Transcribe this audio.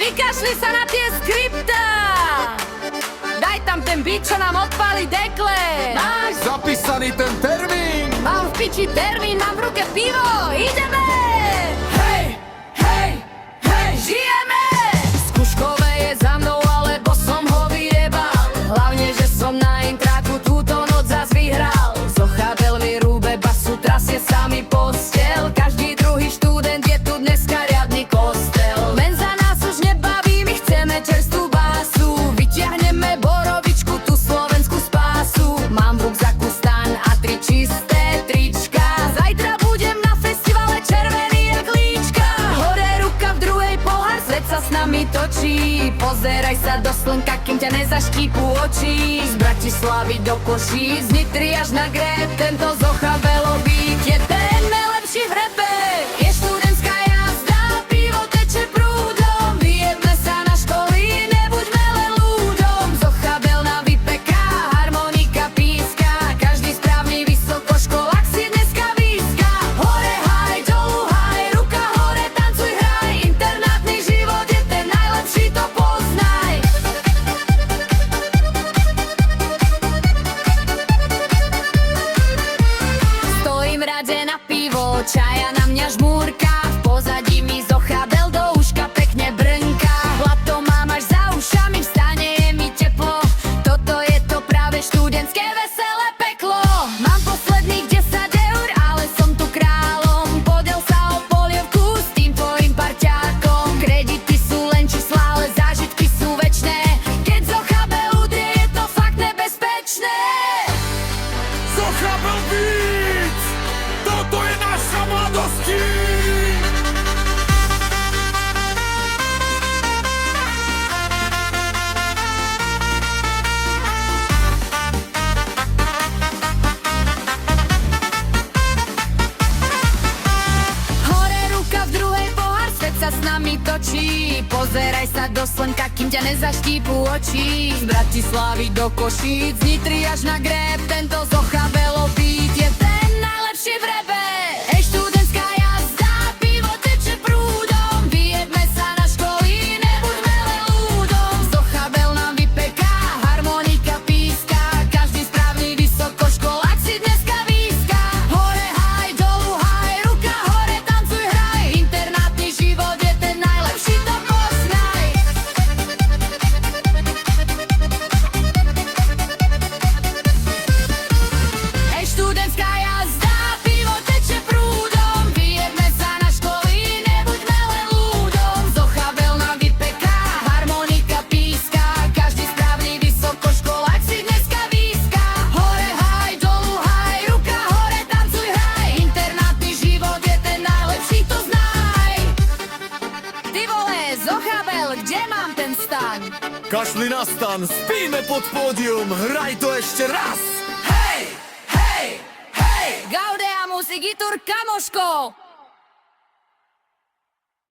vykašli sa na tie skriptá. Daj tam ten beat, čo nám odpáli dekle. Máš zapísaný ten termín? Mám v piči termín, mám v ruke pivo. Ideme! Hej, hej, hej, žijeme! Skúškové je za mnou, alebo som ho vyjebal. Hlavne, že som na intráku túto noc zas vyhral. Zochabel mi rúbe basu, trasie sa mi postel. Každý druhý študent je tu dneska riadny kostel. Menza nás už nebaví, my chceme čerstvú básu. Vyťahneme borovičku, tú slovenskú spásu. Mám v rukzaku stan a 3 čisté trička. Zajtra budem na festivale červený jak líčka. Hore ruka, v druhej pohár, svet sa s nami točí. Pozeraj sa do slnka, kým ťa nezaštípu oči. Z Bratislavy do Košíc, z Nitry až na Greb. Tento Zochabelo beat je ten najlepší v rape. Je študentská jazda, pivo teče prúdom. Vyjedme sa na školy, nebuďme len ľudom. Zochabel nám vypeká, harmonika píska. Každý správny vysokoškolák si dneska výska. Hore haj, dolu haj, ruka hore, tancuj hraj. Internátny život je ten najlepší, to poznaj. Stojím v rade na pivo, čaja na mňa žmúrka. V pozadí mi Zochabel do uška pekne brnka. Blato mám až za ušami, v stane je mi teplo. Toto je to práve študentské veselé peklo. Mám posledných 10 eur, ale som tu kráľom. Podel sa o polievku s tým tvojim parťákom. Kredity sú len čísla, ale zážitky sú večné. Keď Zochabel udrie, je to fakt nebezpečné. Zochabel Beats! Toto je naša mladosti! Hore ruka, v druhej pohár, svet sa s nami točí. Pozeraj sa do slnka, kým ťa nezaštípu oči. Z Bratislavy do Košíc, z Nitry až na Greb. Tento Zochabelo beat je ten najlepší v rape. Ej, študentská jazda, pivo teče prúdom. Vyjedme sa na školy, nebuďme len ľudom. Zochabel nám vypeká, harmonika píska. Každý správny vysokoškolák si dneska výska. Hore haj, dolu haj, ruka hore, tancuj hraj. Internátny život je ten najlepší, to poznaj. Ej, študentská jazda, pivo teče prúdom. Vyjedme sa na školy, nebuďme len ľudom. Zochabel nám vypeká, harmonika píska. Každý správny vysokoškolák si dneska výska. Hore haj, dolu haj, ruka hore, tancuj hraj. Internátny život je ten najlepší, to znaj. Ty vole, Zochabel, kde mám ten stan? Kašli na stan, spíme pod pódium, hraj to ešte raz! Hej, hej, hej! Gaudeamus igitur, kamoško!